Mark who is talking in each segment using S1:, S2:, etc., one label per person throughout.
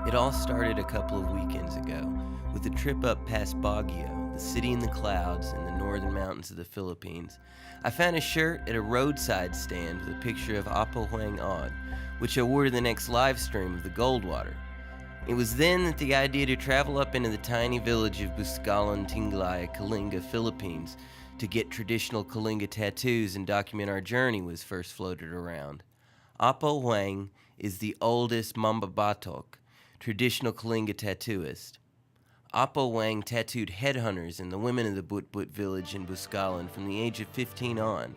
S1: It all started a couple of weekends ago with a trip up past Baguio, the city in the clouds in the northern mountains of the Philippines. I found a shirt at a roadside stand with a picture of Apo Whang Od, which I wore to the next live stream of the Goldwater. It was then that the idea to travel up into the tiny village of Buscalan, Tinglaya, Kalinga, Philippines to get traditional Kalinga tattoos and document our journey was first floated around. Apo Whang is the oldest batok, traditional Kalinga tattooist. Apo Whang tattooed headhunters and the women of the ButBut village in Buscalan from the age of 15 on.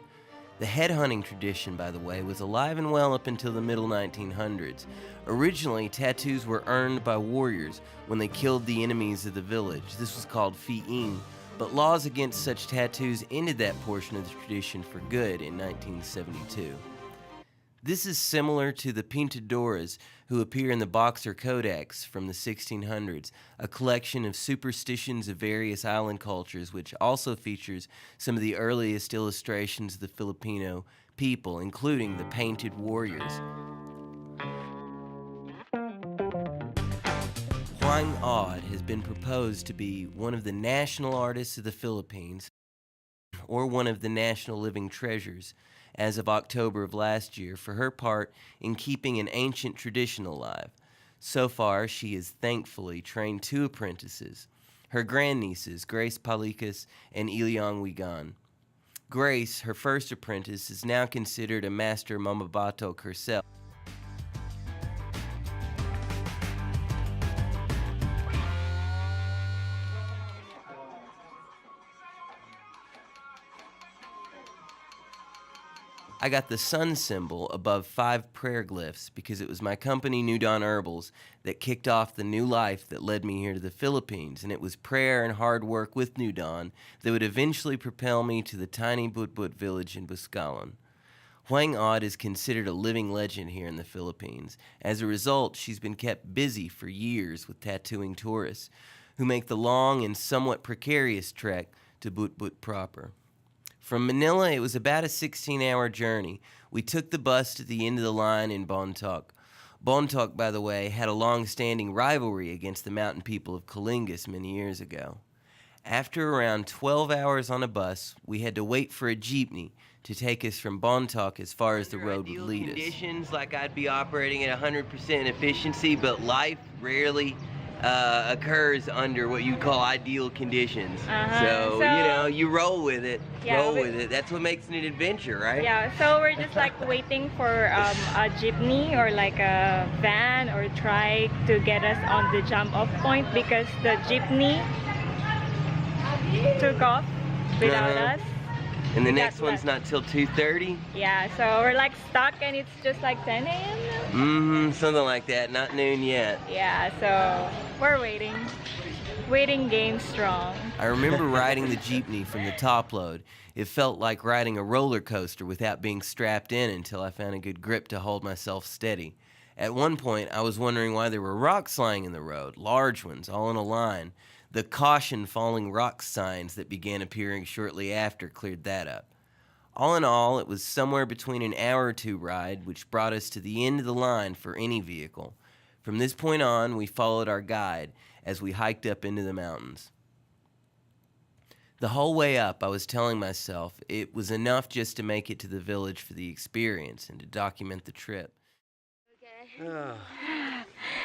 S1: The headhunting tradition, by the way, was alive and well up until the middle 1900s. Originally, tattoos were earned by warriors when they killed the enemies of the village. This was called fi'ing, but laws against such tattoos ended that portion of the tradition for good in 1972. This is similar to the pintadoras who appear in the Boxer Codex from the 1600s, a collection of superstitions of various island cultures which also features some of the earliest illustrations of the Filipino people, including the painted warriors. Whang Od has been proposed to be one of the national artists of the Philippines or one of the national living treasures as of October of last year for her part in keeping an ancient tradition alive. So far, she has thankfully trained 2 apprentices, her grandnieces, Grace Palikas and Ilyang Wigan. Grace, her first apprentice, is now considered a master batok herself. I got the sun symbol above 5 prayer glyphs because it was my company New Dawn Herbals that kicked off the new life that led me here to the Philippines, and it was prayer and hard work with New Dawn that would eventually propel me to the tiny ButBut village in Buscalan. Whang Od is considered a living legend here in the Philippines. As a result, she's been kept busy for years with tattooing tourists who make the long and somewhat precarious trek to ButBut proper. From Manila, it was about a 16-hour journey. We took the bus to the end of the line in Batok. Batok, by the way, had a long-standing rivalry against the mountain people of Kalingas many years ago. After around 12 hours on a bus, we had to wait for a jeepney to take us from Batok as far as the road would lead us. Conditions, like I'd be operating at 100% efficiency, but life rarely occurs under what you call ideal conditions. So, you know, you roll with it. That's what makes it an adventure, right?
S2: Yeah, so we're just like waiting for a jeepney or like a van or truck to get us on the jump off point because the jeepney took off without us.
S1: And the next one's not till 2:30?
S2: Yeah, so we're like stuck and it's just like 10 a.m.
S1: Something like that, not noon yet.
S2: Yeah, so we're waiting. Waiting game strong.
S1: I remember riding the jeepney from the topload. It felt like riding a roller coaster without being strapped in until I found a good grip to hold myself steady. At one point, I was wondering why there were rocks lying in the road, large ones, all in a line. The caution falling rocks signs that began appearing shortly after cleared that up. All in all, it was somewhere between an hour or 2 ride, which brought us to the end of the line for any vehicle. From this point on, we followed our guide as we hiked up into the mountains. The whole way up, I was telling myself it was enough just to make it to the village for the experience and to document the trip.
S2: Okay.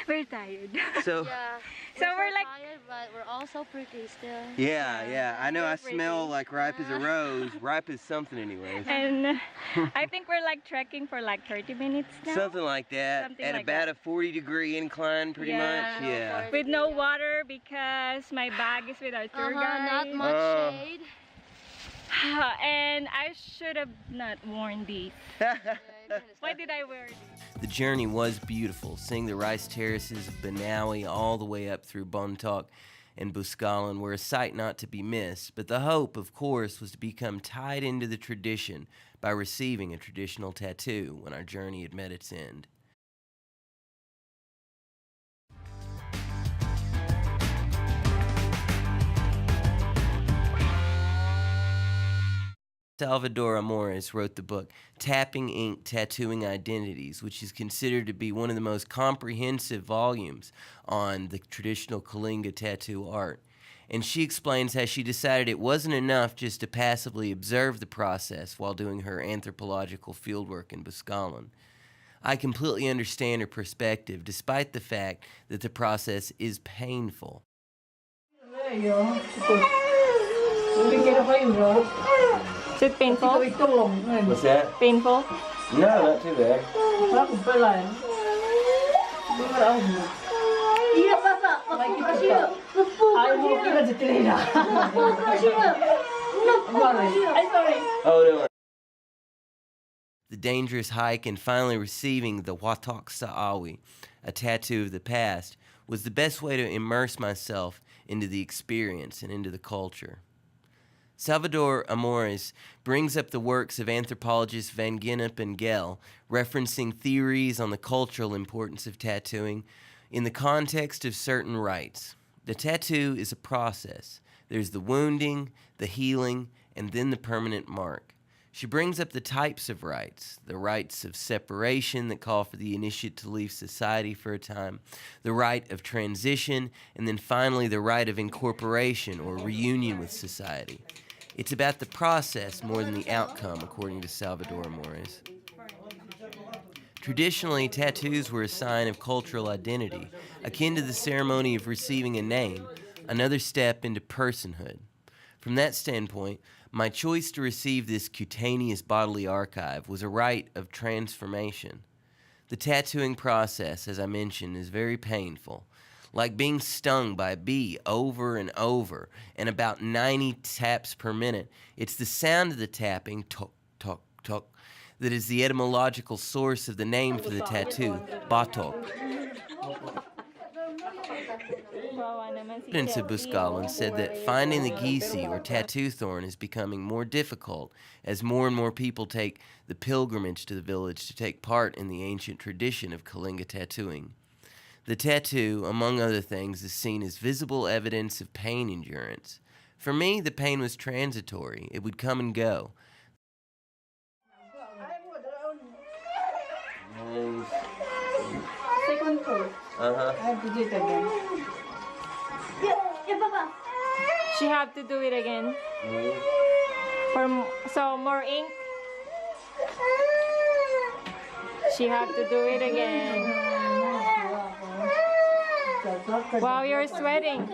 S2: We're tired.
S1: So
S2: we're like
S3: tired, but we're also pretty still.
S1: Yeah. I know I smell like ripe as a rose. Ripe as something anyways.
S2: And I think we're like trekking for like 30 minutes now.
S1: Something like that.
S2: Something
S1: At
S2: like
S1: about
S2: that.
S1: a 40-degree incline pretty much. Yeah.
S2: With no water because my bag is with our tour guide.
S3: Not much shade.
S2: And I should have not worn these. Why did I wear these?
S1: The journey was beautiful, seeing the rice terraces of Banawi all the way up through Batok and Buscalan were a sight not to be missed, but the hope, of course, was to become tied into the tradition by receiving a traditional tattoo when our journey had met its end. Salvador Amores wrote the book Tapping Ink Tattooing Identities, which is considered to be one of the most comprehensive volumes on the traditional Kalinga tattoo art. And she explains how she decided it wasn't enough just to passively observe the process while doing her anthropological fieldwork in Buscalan. I completely understand her perspective, despite the fact that the process is painful.
S2: Is it painful?
S1: What's that?
S2: Painful?
S1: No, not too bad. Oh, no. The dangerous hike and finally receiving the whatok sa'awi, a tattoo of the past, was the best way to immerse myself into the experience and into the culture. Salvador Amores brings up the works of anthropologists Van Gennep and Gell, referencing theories on the cultural importance of tattooing in the context of certain rites. The tattoo is a process. There's the wounding, the healing, and then the permanent mark. She brings up the types of rites, the rites of separation that call for the initiate to leave society for a time, the rite of transition, and then finally the rite of incorporation or reunion with society. It's about the process more than the outcome, according to Salvador Amores. Traditionally, tattoos were a sign of cultural identity, akin to the ceremony of receiving a name, another step into personhood. From that standpoint, my choice to receive this cutaneous bodily archive was a rite of transformation. The tattooing process, as I mentioned, is very painful, like being stung by a bee over and over, and about 90 taps per minute. It's the sound of the tapping, tok, tok, tok, that is the etymological source of the name for the tattoo, batok. Residents of Buscalan said that finding the gisi, or tattoo thorn, is becoming more difficult as more and more people take the pilgrimage to the village to take part in the ancient tradition of Kalinga tattooing. The tattoo, among other things, is seen as visible evidence of pain endurance. For me, the pain was transitory. It would come and go.
S3: Second course. I have to do it again.
S2: She have to do it again. So more ink. She have to do it again. Wow, you're sweating.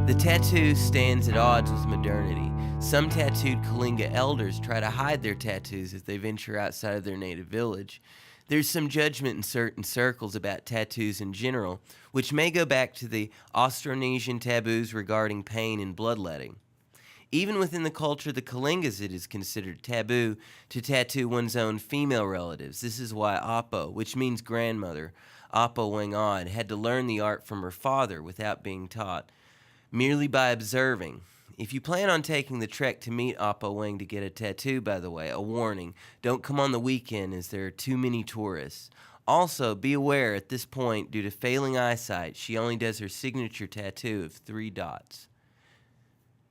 S1: The tattoo stands at odds with modernity. Some tattooed Kalinga elders try to hide their tattoos as they venture outside of their native village. There's some judgment in certain circles about tattoos in general, which may go back to the Austronesian taboos regarding pain and bloodletting. Even within the culture of the Kalingas, it is considered taboo to tattoo one's own female relatives. This is why Apo, which means grandmother, Apo Whang Od, had to learn the art from her father without being taught, merely by observing. If you plan on taking the trek to meet Apo Whang to get a tattoo, by the way, a warning, don't come on the weekend as there are too many tourists. Also, be aware at this point, due to failing eyesight, she only does her signature tattoo of 3 dots.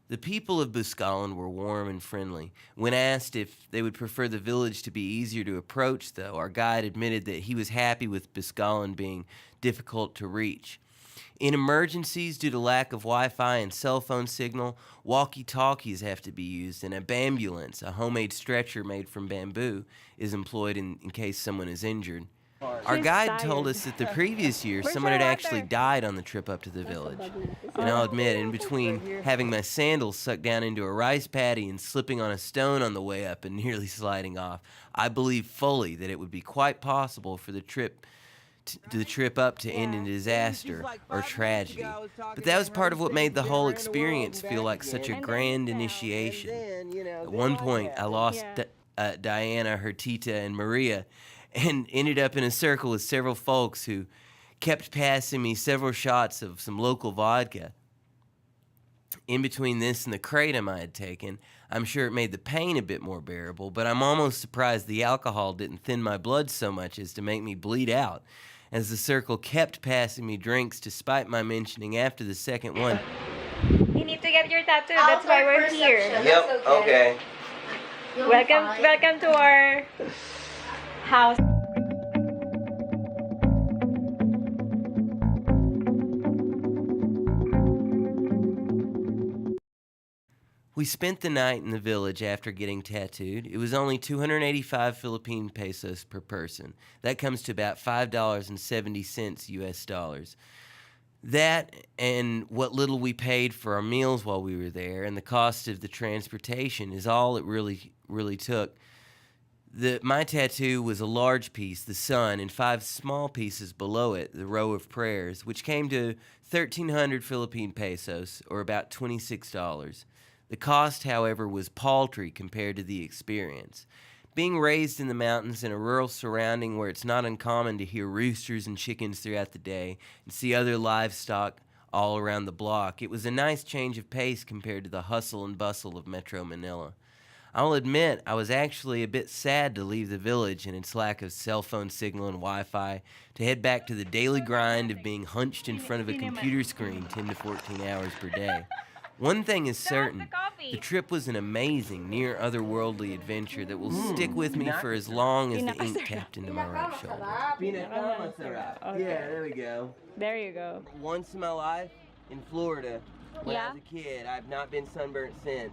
S1: The people of Buscalan were warm and friendly. When asked if they would prefer the village to be easier to approach, though, our guide admitted that he was happy with Buscalan being difficult to reach. In emergencies due to lack of Wi-Fi and cell phone signal, walkie-talkies have to be used, and a bambulance, a homemade stretcher made from bamboo, is employed in case someone is injured. Our guide told us that the previous year someone had actually died on the trip up to the village. And I'll admit, in between having my sandals sucked down into a rice paddy and slipping on a stone on the way up and nearly sliding off, I believe fully that it would be quite possible for the trip up to end in disaster or tragedy. But that was part of what made the whole experience feel like such a grand initiation. At one point, I lost Diana, her Tita, and Maria, and ended up in a circle with several folks who kept passing me several shots of some local vodka. In between this and the kratom I had taken, I'm sure it made the pain a bit more bearable, but I'm almost surprised the alcohol didn't thin my blood so much as to make me bleed out, as the circle kept passing me drinks despite my mentioning after the second one.
S2: You need to get your tattoo. That's why we're here.
S1: Yep, okay.
S2: Welcome to our house.
S1: We spent the night in the village after getting tattooed. It was only 285 Philippine pesos per person. That comes to about $5.70 US dollars. That and what little we paid for our meals while we were there and the cost of the transportation is all it really took. My tattoo was a large piece, the sun, and 5 small pieces below it, the row of prayers, which came to 1,300 Philippine pesos, or about $26. The cost, however, was paltry compared to the experience. Being raised in the mountains in a rural surrounding where it's not uncommon to hear roosters and chickens throughout the day and see other livestock all around the block, it was a nice change of pace compared to the hustle and bustle of Metro Manila. I'll admit I was actually a bit sad to leave the village and its lack of cell phone signal and Wi-Fi to head back to the daily grind of being hunched in front of a computer screen 10 to 14 hours per day. One thing is certain, the trip was an amazing, near otherworldly adventure that will stick with me for as long as the ink tapped into my right shoulder.
S2: Okay.
S1: Yeah, there we go.
S2: There you go.
S1: Once in my life, in Florida, when I
S2: Yeah?
S1: was a kid, I've not been sunburnt since.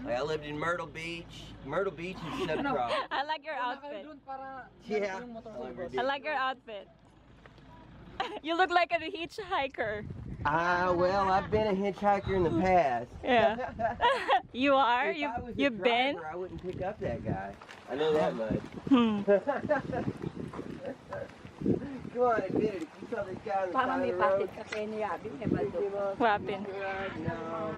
S1: Like, I lived in Myrtle Beach. Myrtle Beach is subtropical.
S2: I like your outfit.
S1: Yeah.
S2: I like your outfit. You look like a hitchhiker.
S1: Well, I've been a hitchhiker in the past.
S2: Yeah. You are?
S1: If I was a
S2: You've been?
S1: driver, I wouldn't pick up that guy. I know that much.
S2: Hmm.
S1: Come on, admit it. If you saw this guy on the side of the road,
S2: What happened?
S1: no.